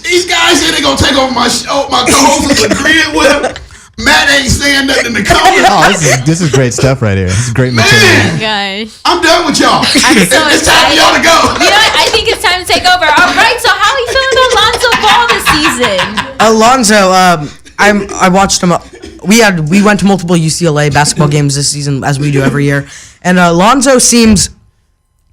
These guys here, they gonna take over my show. My co-host is agreeing with him. Matt ain't saying nothing in the comments. Oh, this is great stuff right here. This is great material. Oh my gosh. I'm done with y'all. It's time for y'all to go. You know what? I think it's time to take over. All right, so how are you feeling about Lonzo Ball this season? Alonzo, I watched him. We went to multiple UCLA basketball games this season, as we do every year. And Alonzo seems...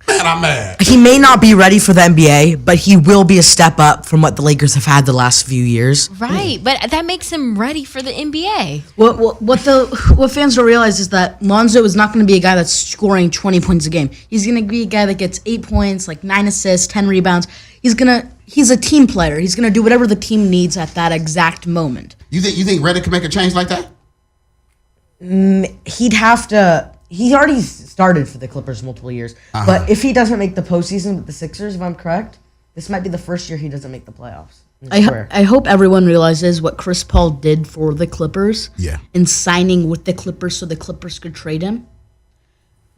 Man, I'm mad. He may not be ready for the NBA, but he will be a step up from what the Lakers have had the last few years. Right, but that makes him ready for the NBA. What fans don't realize is that Lonzo is not going to be a guy that's scoring 20 points a game. He's going to be a guy that gets 8 points, like 9 assists, 10 rebounds. He's a team player. He's going to do whatever the team needs at that exact moment. You think Redick can make a change like that? He'd have to... He already started for the Clippers multiple years. But if he doesn't make the postseason with the Sixers, if I'm correct, this might be the first year he doesn't make the playoffs. I hope everyone realizes what Chris Paul did for the Clippers in signing with the Clippers so the Clippers could trade him.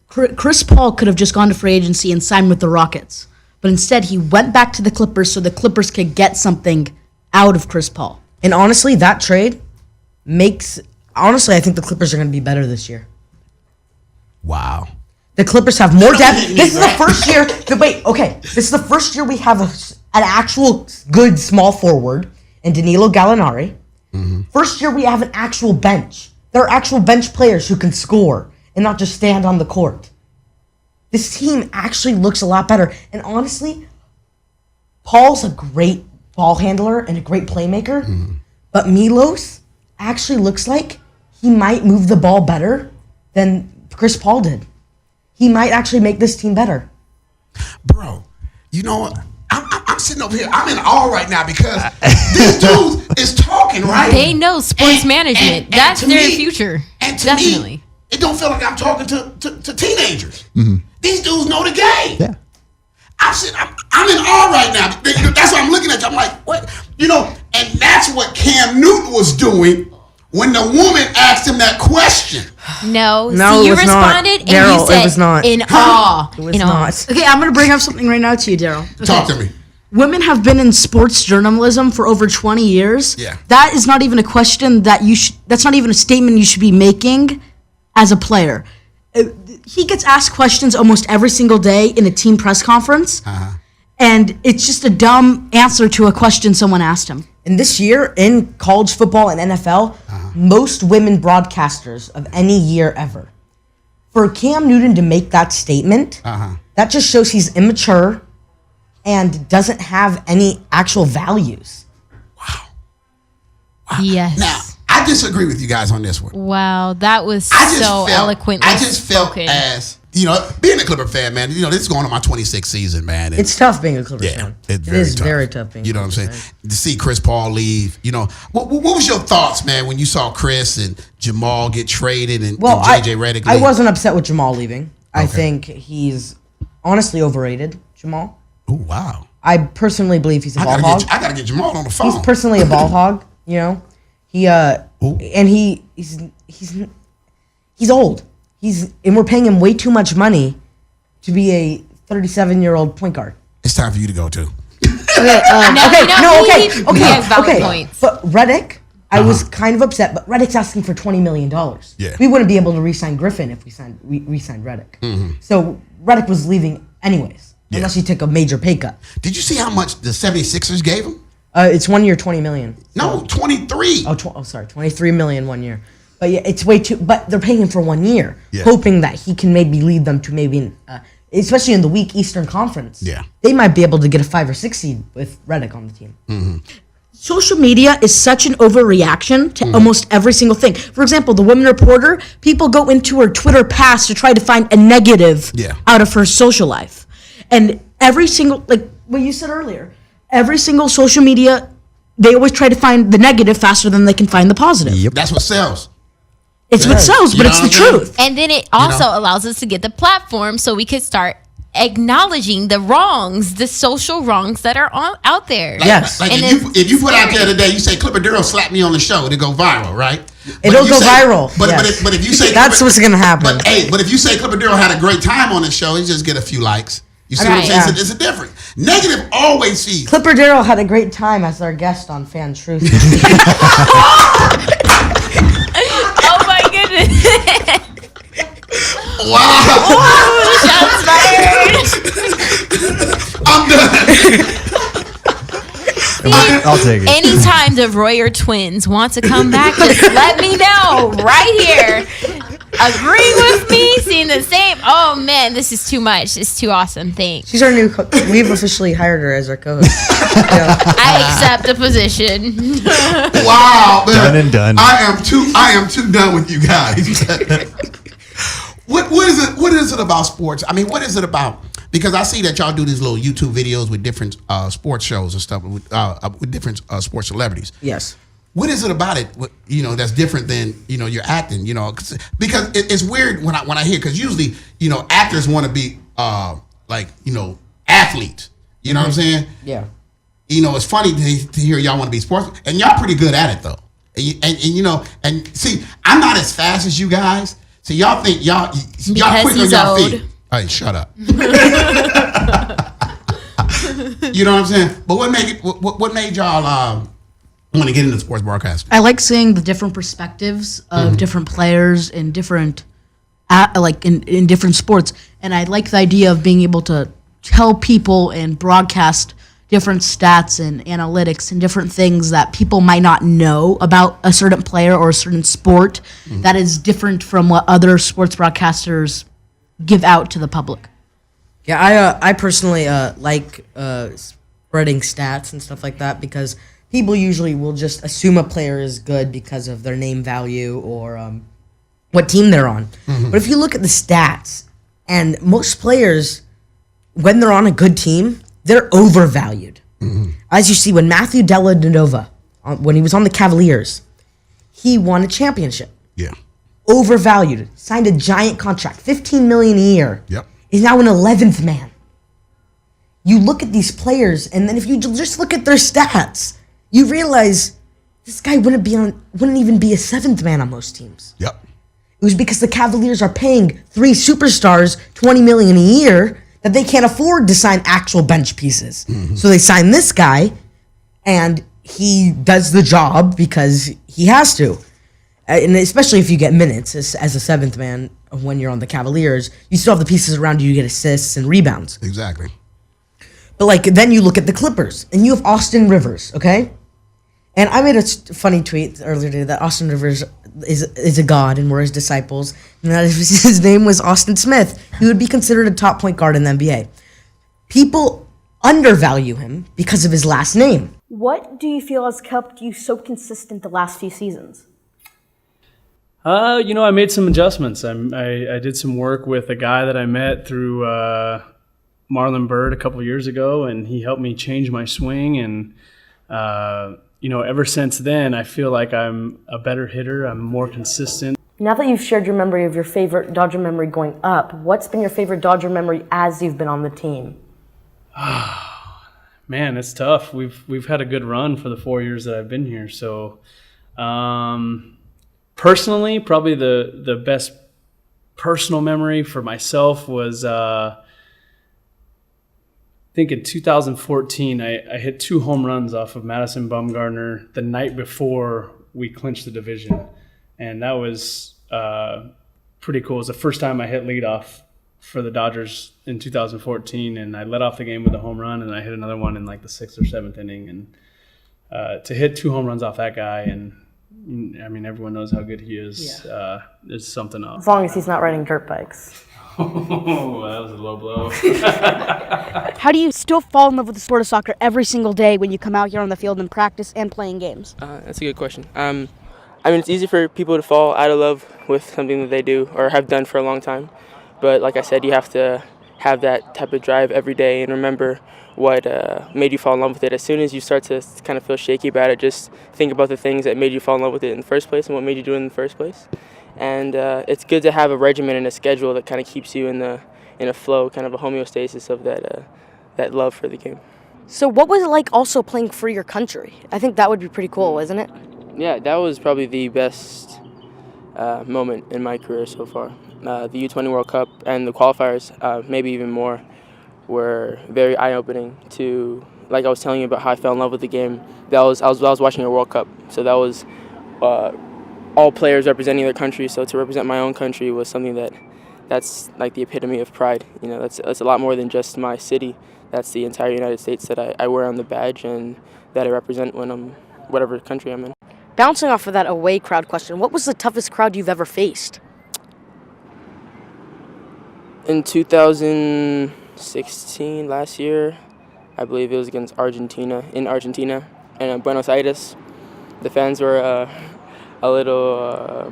Chris Paul could have just gone to free agency and signed with the Rockets. But instead, he went back to the Clippers so the Clippers could get something out of Chris Paul. And honestly, that trade makes... Honestly, I think the Clippers are going to be better this year. Wow. The Clippers have more depth. This is the first year. This is the first year we have an actual good small forward in Danilo Gallinari. First year we have an actual bench. There are actual bench players who can score and not just stand on the court. This team actually looks a lot better. And honestly, Paul's a great ball handler and a great playmaker. But Milos actually looks like he might move the ball better than Chris Paul did. He might actually make this team better. Bro, you know what? I'm sitting over here. I'm in awe right now because this dude is talking, right? They know sports management. That's their future. And to Definitely. me, it don't feel like I'm talking to teenagers. These dudes know the game. Yeah. I'm in awe right now. That's why I'm looking at you. I'm like, what? You know, and that's what Cam Newton was doing when the woman asked him that question. No, No, see, you it was not. responded and Daryl, you said it was not. in awe. It was In awe. not. Okay, I'm going to bring up something right now to you, Daryl. Okay. Talk to me. Women have been in sports journalism for over 20 years. Yeah. That is not even a question that that's not even a statement you should be making as a player. He gets asked questions almost every single day in a team press conference. And it's just a dumb answer to a question someone asked him. And this year in college football and NFL, most women broadcasters of any year ever. For Cam Newton to make that statement, that just shows he's immature and doesn't have any actual values. Wow. Yes. Now, I disagree with you guys on this one. Wow, that was so eloquently I just felt spoken. as, you know, being a Clipper fan, man, you know, this is going on my 26th season, man. And It's tough being a Clippers yeah, fan. it's It very is tough. very tough being You know a what I'm Clippers saying? fan. To see Chris Paul leave, you know, what was your thoughts, man, when you saw Chris and Jamal get traded and JJ Redick leave? I wasn't upset with Jamal leaving. I Okay. think he's honestly overrated, Jamal. Oh, wow. I personally believe he's a ball hog. I gotta get Jamal on the phone. He's personally a ball hog, you know. And he's old. And we're paying him way too much money to be a 37-year-old point guard. It's time for you to go too. Okay, He has valid points. But Redick, I was kind of upset, but Redick's asking for $20 million. Yeah. We wouldn't be able to re-sign Griffin if we re-signed Redick. So Redick was leaving anyways, unless he took a major pay cut. Did you see how much the 76ers gave him? It's 1 year, $20 million. No, 23. Sorry, $23 million 1 year. But yeah, it's way too. But they're paying him for 1 year, Yeah. hoping that he can maybe lead them to maybe, especially in the weak Eastern Conference. Yeah. They might be able to get a 5 or 6 seed with Redick on the team. Social media is such an overreaction to almost every single thing. For example, the woman reporter, people go into her Twitter past to try to find a negative out of her social life. And every single, like what you said earlier, every single social media, they always try to find the negative faster than they can find the positive. Yep. That's what sells. It's what sells, but You it's know the what I'm saying? truth. And then it also allows us to get the platform so we could start acknowledging the wrongs, the social wrongs that are out there. Yes. Like And if you put out there today, you say Clipper Darrell slapped me on the show, it'll go viral, right? It'll if you go say- viral. But, yes. but if you say that's what's gonna happen. But if you say Clipper Darrell had a great time on the show, he just get a few likes. You see what I'm Right. saying? Yeah. It's a difference. Negative always sees. Clipper Darrell had a great time as our guest on Fan Truth. Oh my goodness. Wow. Shots fired. I'm done. I'll take it. Anytime the Royer twins want to come back, just let me know right here. Agreeing with me, seeing the same. Oh man, this is too much. It's too awesome. Thanks. She's our new we've officially hired her as our co-host. Yeah. I accept the position. Wow, man. Done and done. I am too done with you guys. What is it about sports? I mean, what is it about? Because I see that y'all do these little YouTube videos with different sports shows and stuff with different sports celebrities. Yes. What is it about it? That's different than your acting. Because it's weird when I hear, because usually actors want to be athletes. You know what I'm saying? Yeah. It's funny to hear y'all want to be sports, and y'all pretty good at it though. And see, I'm not as fast as you guys. So y'all think y'all quick on y'all feet. Hey, shut up. You know what I'm saying? But what made y'all want to get into sports broadcasting? I like seeing the different perspectives of different players in different, in different sports, and I like the idea of being able to tell people and broadcast different stats and analytics and different things that people might not know about a certain player or a certain sport that is different from what other sports broadcasters give out to the public. Yeah, I personally like spreading stats and stuff like that, because people usually will just assume a player is good because of their name value or what team they're on. But if you look at the stats, and most players, when they're on a good team, they're overvalued. As you see, when Matthew Dellavedova, when he was on the Cavaliers, he won a championship. Yeah. Overvalued, signed a giant contract, $15 million a year. Yep. Is now an 11th man. You look at these players, and then if you just look at their stats, you realize this guy wouldn't even be a 7th man on most teams. Yep. It was because the Cavaliers are paying 3 superstars $20 million a year that they can't afford to sign actual bench pieces. So they sign this guy, and he does the job because he has to. And especially if you get minutes as a 7th man when you're on the Cavaliers, you still have the pieces around you. You get assists and rebounds. Exactly. But then you look at the Clippers, and you have Austin Rivers, okay? And I made a funny tweet earlier today that Austin Rivers is a god and we're his disciples, and that his name was Austin Smith. He would be considered a top point guard in the NBA. People undervalue him because of his last name. What do you feel has kept you so consistent the last few seasons? I made some adjustments. I did some work with a guy that I met through Marlon Byrd a couple of years ago, and he helped me change my swing. And ever since then, I feel like I'm a better hitter. I'm more consistent. Now that you've shared your memory of your favorite Dodger memory going up, what's been your favorite Dodger memory as you've been on the team? Man, it's tough. We've had a good run for the 4 years that I've been here. So, personally, probably the best personal memory for myself was I think in 2014 I hit 2 home runs off of Madison Bumgarner the night before we clinched the division, and that was pretty cool. It was the first time I hit leadoff for the Dodgers in 2014, and I led off the game with a home run, and I hit another one in like the 6th or 7th inning, and to hit 2 home runs off that guy, and I mean, everyone knows how good he is. Yeah. It's something else. As long as he's not riding dirt bikes. Oh, that was a low blow. How do you still fall in love with the sport of soccer every single day when you come out here on the field and practice and playing games? That's a good question. It's easy for people to fall out of love with something that they do or have done for a long time. But like I said, you have to have that type of drive every day and remember what made you fall in love with it. As soon as you start to kind of feel shaky about it, just think about the things that made you fall in love with it in the first place and what made you do it in the first place. And it's good to have a regimen and a schedule that kind of keeps you in a flow, kind of a homeostasis of that love for the game. So what was it like also playing for your country? I think that would be pretty cool, isn't it? Yeah, that was probably the best moment in my career so far. The U20 World Cup and the qualifiers, maybe even more. were very eye-opening to, like I was telling you about how I fell in love with the game. I was watching a World Cup, so that was all players representing their country. So to represent my own country was something that's like the epitome of pride. You know, that's a lot more than just my city. That's the entire United States that I wear on the badge and that I represent when I'm whatever country I'm in. Bouncing off of that away crowd question, what was the toughest crowd you've ever faced? In 2016, last year, I believe it was against Argentina, and in Buenos Aires. The fans were a little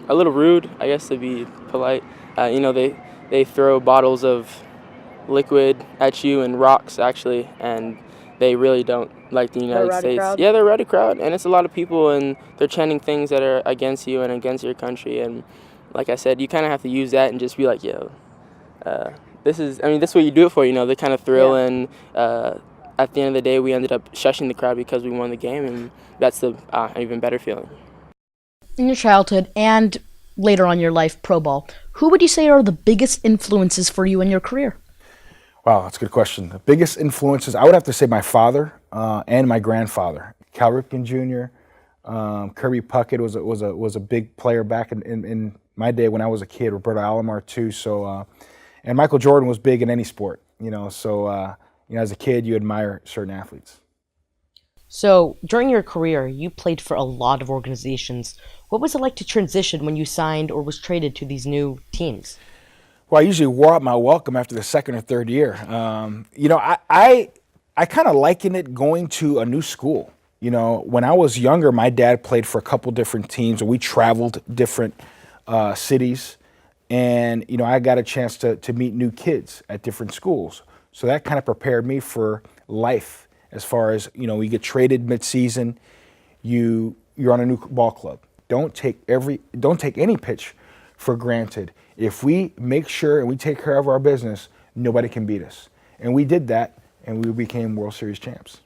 rude, I guess, to be polite. You know, they throw bottles of liquid at you and rocks, actually, and they really don't like the United States. Crowd? Yeah, they're a rowdy crowd, and it's a lot of people, and they're chanting things that are against you and against your country. And like I said, you kind of have to use that and just be like, yo, this is what you do it for, you know, the kind of thrill. Yeah. And at the end of the day, we ended up shushing the crowd because we won the game, and that's an even better feeling. In your childhood and later on in your life, pro ball, who would you say are the biggest influences for you in your career? Wow, that's a good question. The biggest influences, I would have to say my father and my grandfather. Cal Ripken Jr., Kirby Puckett was a big player back in my day when I was a kid. Roberto Alomar too. So, and Michael Jordan was big in any sport. You know, so you know, as a kid, you admire certain athletes. So during your career, you played for a lot of organizations. What was it like to transition when you signed or was traded to these new teams? Well, I usually wore out my welcome after the second or third year. You know, I kind of liken it going to a new school. You know, when I was younger, my dad played for a couple different teams, and we traveled different cities. And, you know, I got a chance to meet new kids at different schools. So that kind of prepared me for life as far as, you know, we get traded midseason, you're on a new ball club. Don't take any pitch for granted. If we make sure and we take care of our business, nobody can beat us. And we did that, and we became World Series champs.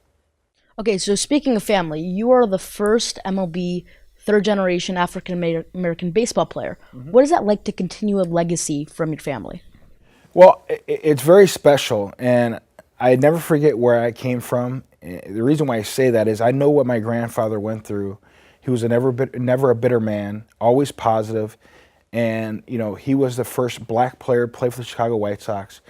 Okay, so speaking of family, you are the first MLB third-generation African-American baseball player. Mm-hmm. What is that like to continue a legacy from your family? Well, it's very special, and I never forget where I came from. The reason why I say that is I know what my grandfather went through. He was never a bitter man, always positive. And, you know, he was the first black player to play for the Chicago White Sox.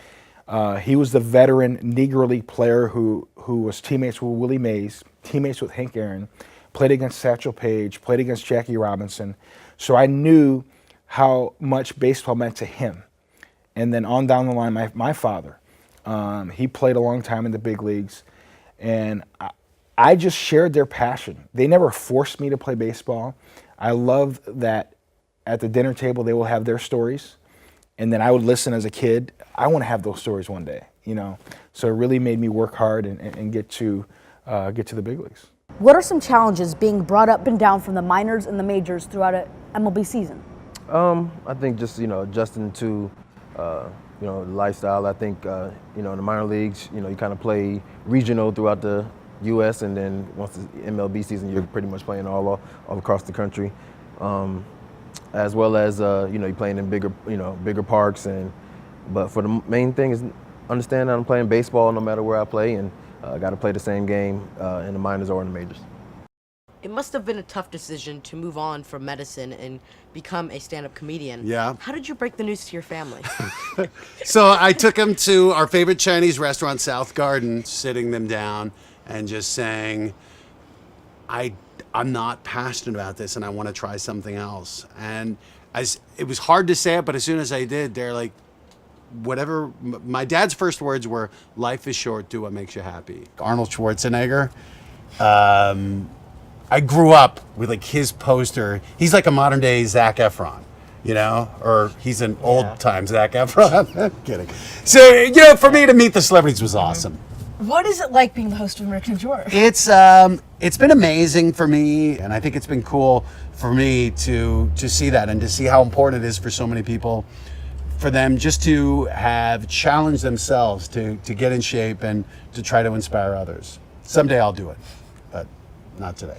He was the veteran Negro League player who was teammates with Willie Mays, teammates with Hank Aaron, played against Satchel Paige, played against Jackie Robinson. So I knew how much baseball meant to him. And then on down the line, my father, he played a long time in the big leagues. And I just shared their passion. They never forced me to play baseball. I love that at the dinner table, they will have their stories, and then I would listen as a kid. I want to have those stories one day, you know. So it really made me work hard and get to the big leagues. What are some challenges being brought up and down from the minors and the majors throughout an MLB season? I think just, you know, adjusting to, you know, lifestyle. I think, you know, in the minor leagues, you know, you kind of play regional throughout the U.S. and then once the MLB season, you're pretty much playing all across the country. As well as, you know, you're playing in bigger parks. But for the main thing is understand that I'm playing baseball no matter where I play, and got to play the same game in the minors or in the majors. It must have been a tough decision to move on from medicine and become a stand-up comedian. Yeah. How did you break the news to your family? So I took them to our favorite Chinese restaurant, South Garden, sitting them down and just saying, I'm not passionate about this and I want to try something else. And it was hard to say it, but as soon as I did, they're like, whatever. My dad's first words were, life is short, do what makes you happy. Arnold Schwarzenegger. I grew up with like his poster. He's like a modern day Zac Efron, you know, or he's an old time Zac Efron. I'm kidding. So, you know, for me to meet the celebrities was awesome. What is it like being the host of American George? It's been amazing for me, and I think it's been cool for me to see that and to see how important it is for so many people, for them just to have challenged themselves to get in shape and to try to inspire others. Someday I'll do it, but not today.